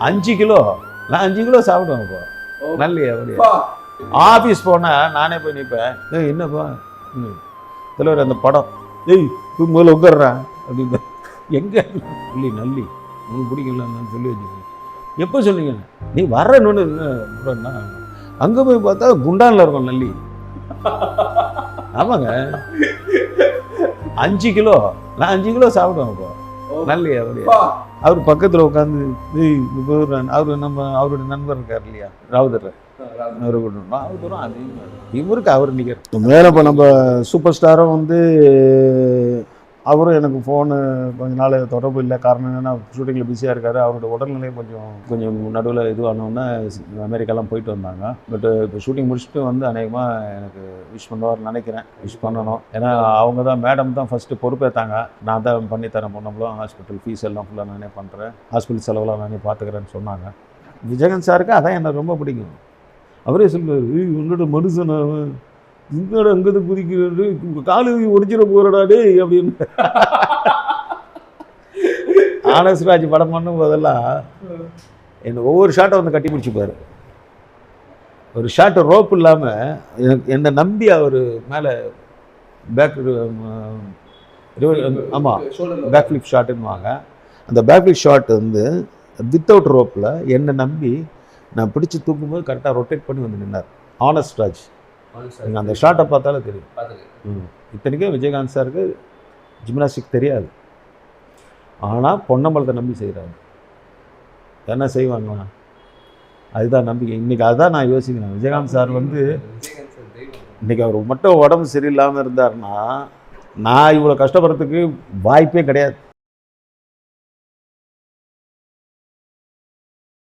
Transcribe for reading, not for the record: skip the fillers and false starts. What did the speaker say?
5 kilo நான் 5 kilo சாப்பிடுவேன் இப்போ. நல்லி அப்படியே ஆஃபீஸ் போனால் நானே போய் நிற்பேன். என்னப்பா தலைவர் அந்த படம் போய் முதல்ல உட்காடுறேன் அப்படின்னு. எங்கே நல்லி நல்லி உங்களுக்கு பிடிக்கலன்னு சொல்லி வச்சுக்கோங்க. எப்போ சொன்னீங்க? நீ வரணுன்னு அங்கே போய் பார்த்தா குண்டானில் இருக்கும் நல்லி. ஆமாங்க 5 கிலோ நான் 5 கிலோ சாப்பிடுவேன் இப்போ. நல்லி அப்படியே அவர் பக்கத்தில் உட்காந்து அவருடைய நண்பர் இருக்கார் இல்லையா ராவுதர், அவரு ராவுதரும் அதே இவருக்கு அவர் நிற்கிறார் மேலே. இப்போ நம்ம சூப்பர் ஸ்டாரும் வந்து அவரும் எனக்கு ஃபோனு கொஞ்ச நாள் தொடர்பு இல்லை. காரணம் என்னென்னா ஷூட்டிங்கில் பிஸியாக இருக்கார். அவரோட உடல்நிலையும் கொஞ்சம் நடுவில் இதுவானோன்னா அமெரிக்காலாம் போயிட்டு வந்தாங்க. பட்டு இப்போ ஷூட்டிங் முடிச்சுட்டு வந்து அநேகமாக எனக்கு விஷ் பண்ணுவார்னு நினைக்கிறேன். விஷ் பண்ணணும். ஏன்னா அவங்க தான் மேடம் தான் ஃபஸ்ட்டு பொறுப்பேற்றாங்க. நான் தான் பண்ணித்தரேன் பொண்ணம்பளும் ஹாஸ்பிட்டல் ஃபீஸ் எல்லாம் ஃபுல்லாக நானே பண்ணுறேன், ஹாஸ்பிட்டல் செலவெல்லாம் நானே பார்த்துக்கிறேன்னு சொன்னாங்க. விஜயகாந்த் சாருக்கு அதான் எனக்கு ரொம்ப பிடிக்கும். அவரே சொல்லுவார், உங்களோட மனுஷன் இங்கோட அங்கது குதிக்கிறது காலு ஒடிச்சிட போறடாடே அப்படின்னு. ஆனஸ்ராஜ் படம் பண்ணும் போதெல்லாம் என்ன ஒவ்வொரு ஷாட்டை வந்து கட்டி பிடிச்சிப்பாரு. ஒரு ஷாட்டு ரோப் இல்லாமல் என்னை நம்பி அவர் மேலே பேக் ஆமாம் பேக் ஃபிளிப் ஷாட்டுன்னுவாங்க. அந்த பேக் ஃபிளிப் ஷாட் வந்து வித்தவுட் ரோப்பில் என்னை நம்பி நான் பிடிச்சி தூக்கும்போது கரெக்டாக ரொட்டேட் பண்ணி வந்து நின்னார் ஆனஸ்ராஜ். நீங்கள் அந்த ஷாட்டை பார்த்தாலே தெரியும். இத்தனைக்கும் விஜயகாந்த் சாருக்கு ஜிம்னாஸ்டிக் தெரியாது, ஆனால் பொன்னம்பலத்தை நம்பி செய்கிறாங்க. என்ன செய்வாங்களா அதுதான் நம்பிக்கை. இன்றைக்கி அதுதான் நான் யோசிக்கிறேன். விஜயகாந்த் சார் வந்து இன்றைக்கி அவர் மட்டும் உடம்பு சரியில்லாமல் இருந்தார்னா நான் இவ்வளோ கஷ்டப்படுறதுக்கு வாய்ப்பே கிடையாது.